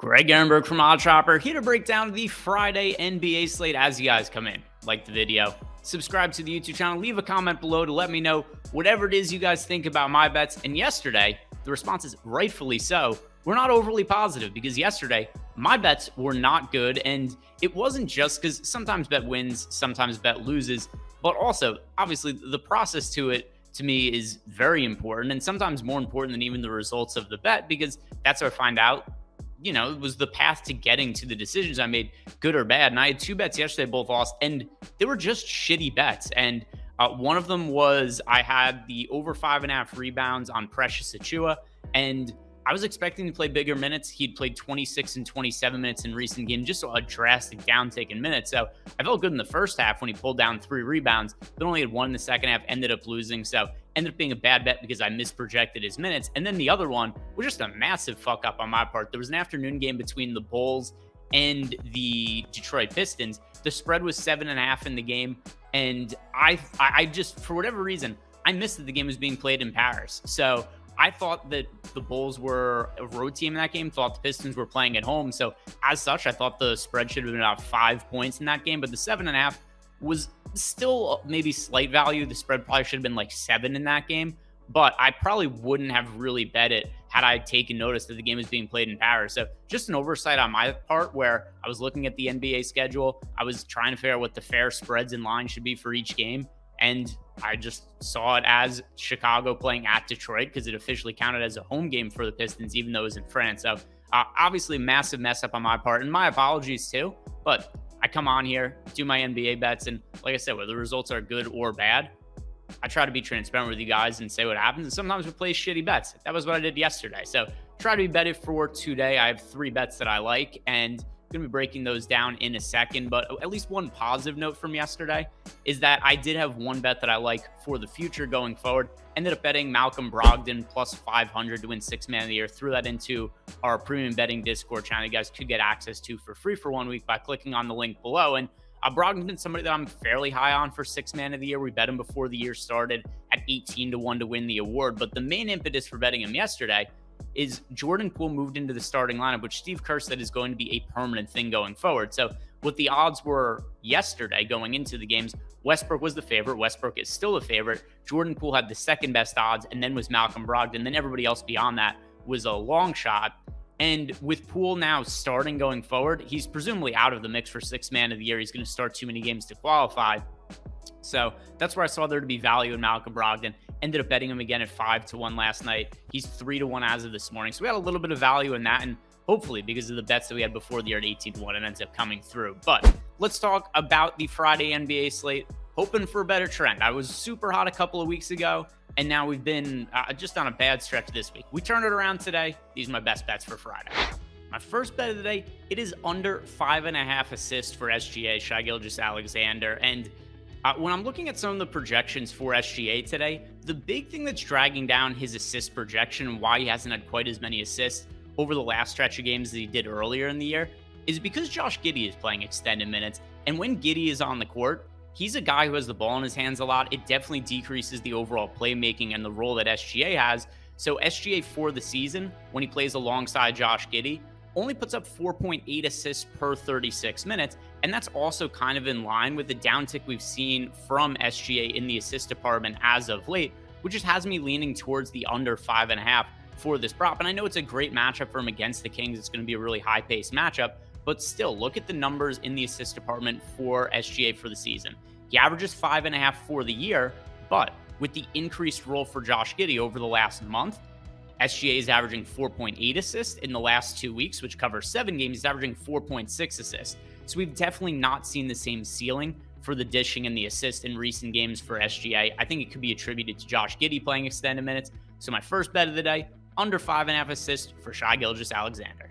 Greg Ehrenberg from Odd Chopper here to break down the Friday NBA slate as you guys come in. Like the video, subscribe to the YouTube channel, leave a comment below to let me know whatever it is you guys think about my bets. And yesterday, the response is rightfully so. We're not overly positive because yesterday, my bets were not good. And it wasn't just because sometimes bet wins, sometimes bet loses, but also, obviously, the process to it to me is very important and sometimes more important than even the results of the bet because that's how I find out. It was the path to getting to the decisions I made, good or bad. And I had two bets yesterday, both lost, and they were just shitty bets. And one of them was I had the over 5.5 rebounds on Precious Achiuwa, and I was expecting to play bigger minutes. He'd played 26 and 27 minutes in recent games, just a drastic downtick in minutes. So I felt good in the first half when he pulled down 3 rebounds, but only had 1 in the second half, ended up losing. So ended up being a bad bet because I misprojected his minutes. And then the other one was just a massive fuck up on my part. There was an afternoon game between the Bulls and the Detroit Pistons. The spread was 7.5 in the game. And I just, for whatever reason, I missed that the game was being played in Paris. So I thought that the Bulls were a road team in that game, thought the Pistons were playing at home. So as such, I thought the spread should have been about 5 points in that game, but the 7.5 was still maybe slight value. The spread probably should have been like 7 in that game, but I probably wouldn't have really bet it had I taken notice that the game was being played in Paris. So just an oversight on my part where I was looking at the NBA schedule. I was trying to figure out what the fair spreads and lines should be for each game. And I just saw it as Chicago playing at Detroit because it officially counted as a home game for the Pistons, even though it was in France. So obviously massive mess up on my part, and my apologies too. But I come on here, do my NBA bets, and like I said, whether the results are good or bad, I try to be transparent with you guys and say what happens. And sometimes we play shitty bets. That was what I did yesterday. So try to be betted for today. I have 3 bets that I like, and going to be breaking those down in a second, but at least one positive note from yesterday is that I did have one bet that I like for the future going forward. Ended up betting Malcolm Brogdon plus 500 to win 6th man of the year. Threw that into our premium betting Discord channel. You guys could get access to for free for 1 week by clicking on the link below. And Brogdon's somebody that I'm fairly high on for 6th man of the year. We bet him before the year started at 18 to 1 to win the award. But the main impetus for betting him yesterday is Jordan Poole moved into the starting lineup, which Steve Kerr said is going to be a permanent thing going forward. So what the odds were yesterday going into the games, Westbrook was the favorite. Westbrook is still the favorite. Jordan Poole had the second best odds, and then was Malcolm Brogdon. Then everybody else beyond that was a long shot. And with Poole now starting going forward, he's presumably out of the mix for 6th man of the year. He's going to start too many games to qualify. So that's where I saw there to be value in Malcolm Brogdon. Ended up betting him again at 5 to 1 last night. He's 3 to 1 as of this morning. So we had a little bit of value in that. And hopefully, because of the bets that we had before the year at 18 to 1, it ends up coming through. But let's talk about the Friday NBA slate. Hoping for a better trend. I was super hot a couple of weeks ago, and now we've been just on a bad stretch this week. We turned it around today. These are my best bets for Friday. My first bet of the day, it is under 5.5 assists for SGA, Shai Gilgeous-Alexander. And when I'm looking at some of the projections for SGA today, the big thing that's dragging down his assist projection and why he hasn't had quite as many assists over the last stretch of games that he did earlier in the year is because Josh Giddey is playing extended minutes. And when Giddey is on the court, he's a guy who has the ball in his hands a lot. It definitely decreases the overall playmaking and the role that SGA has. So SGA for the season, when he plays alongside Josh Giddey, only puts up 4.8 assists per 36 minutes. And that's also kind of in line with the downtick we've seen from SGA in the assist department as of late, which just has me leaning towards the under 5.5 for this prop. And I know it's a great matchup for him against the Kings. It's going to be a really high-paced matchup, but still, look at the numbers in the assist department for SGA for the season. He averages 5.5 for the year, but with the increased role for Josh Giddey over the last month, SGA is averaging 4.8 assists in the last 2 weeks, which covers 7 games. He's averaging 4.6 assists. So we've definitely not seen the same ceiling for the dishing and the assist in recent games for SGA. I think it could be attributed to Josh Giddey playing extended minutes. So my first bet of the day, under 5.5 assists for Shai Gilgeous-Alexander.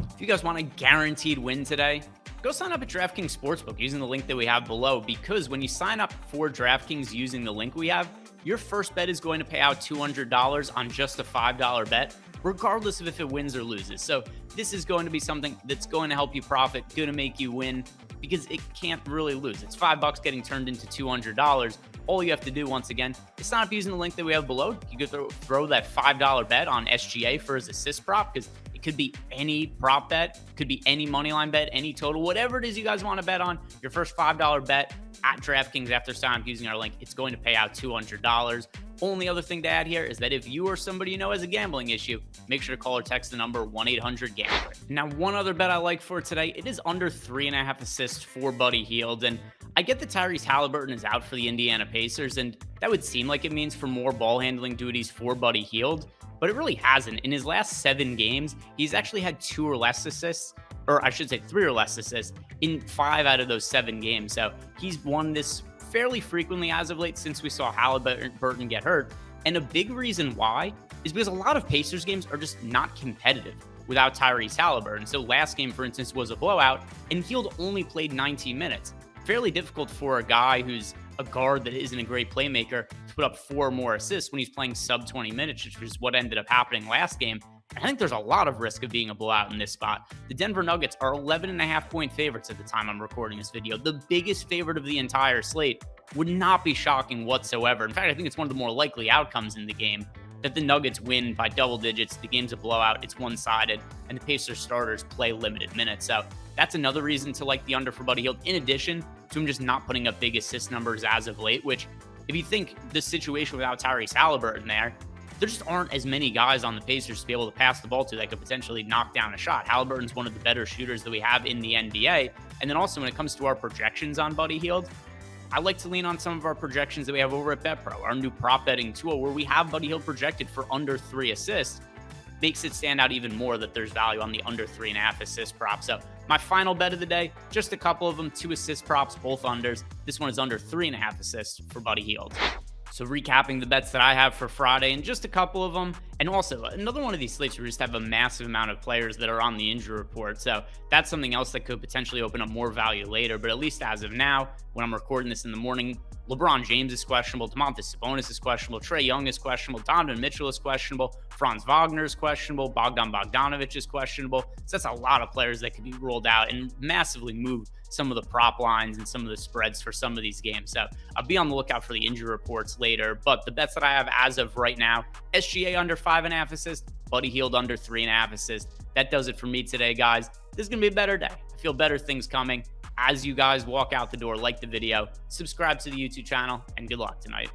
If you guys want a guaranteed win today, go sign up at DraftKings Sportsbook using the link that we have below, because when you sign up for DraftKings using the link we have, your first bet is going to pay out $200 on just a $5 bet, regardless of if it wins or loses. So this is going to be something that's going to help you profit, going to make you win, because it can't really lose. It's $5 getting turned into $200. All you have to do, once again, is sign up using the link that we have below. You could throw that $5 bet on SGA for his assist prop, because it Could be any prop bet, could be any money line bet, any total, whatever it is you guys want to bet on. Your first $5 bet at DraftKings after sign up using our link, it's going to pay out $200. Only other thing to add here is that if you or somebody you know has a gambling issue, make sure to call or text the number 1-800-GAMBLER. Now, one other bet I like for today, it is under 3.5 assists for Buddy Hield. And I get that Tyrese Halliburton is out for the Indiana Pacers, and that would seem like it means for more ball handling duties for Buddy Hield, but it really hasn't. In his last 7 games, he's actually had 2 or less assists, or I should say 3 or less assists in 5 out of those 7 games. So he's won this fairly frequently as of late since we saw Halliburton get hurt. And a big reason why is because a lot of Pacers games are just not competitive without Tyrese Halliburton. So last game, for instance, was a blowout, and Hield only played 19 minutes. Fairly difficult for a guy who's a guard that isn't a great playmaker to put up 4 more assists when he's playing sub 20 minutes, which is what ended up happening last game. I think there's a lot of risk of being a blowout in this spot. The Denver Nuggets are 11.5-point favorites at the time I'm recording this video. The biggest favorite of the entire slate. Would not be shocking whatsoever. In fact, I think it's one of the more likely outcomes in the game that the Nuggets win by double digits. The game's a blowout. It's one-sided, and the Pacers starters play limited minutes. So that's another reason to like the under for Buddy Hield, in addition to him just not putting up big assist numbers as of late, which if you think the situation without Tyrese Halliburton there just aren't as many guys on the Pacers to be able to pass the ball to that could potentially knock down a shot. Halliburton's one of the better shooters that we have in the NBA. And then also when it comes to our projections on Buddy Hield, I like to lean on some of our projections that we have over at BetPro, our new prop betting tool, where we have Buddy Hield projected for under 3 assists. Makes it stand out even more that there's value on the under 3.5 assist prop. So my final bet of the day, just a couple of them, 2 assist props, both unders. This one is under 3.5 assists for Buddy Hield. So recapping the bets that I have for Friday, and just a couple of them, and also another one of these slates where we just have a massive amount of players that are on the injury report. So that's something else that could potentially open up more value later. But at least as of now, when I'm recording this in the morning, LeBron James is questionable, Domantas Sabonis is questionable, Trae Young is questionable, Donovan Mitchell is questionable, Franz Wagner is questionable, Bogdan Bogdanovic is questionable. So that's a lot of players that could be ruled out and massively move some of the prop lines and some of the spreads for some of these games. So I'll be on the lookout for the injury reports later. But the bets that I have as of right now, SGA under 5.5 assists, Buddy Hield under 3.5 assists. That does it for me today, guys. This is going to be a better day. I feel better things coming. As you guys walk out the door, like the video, subscribe to the YouTube channel, and good luck tonight.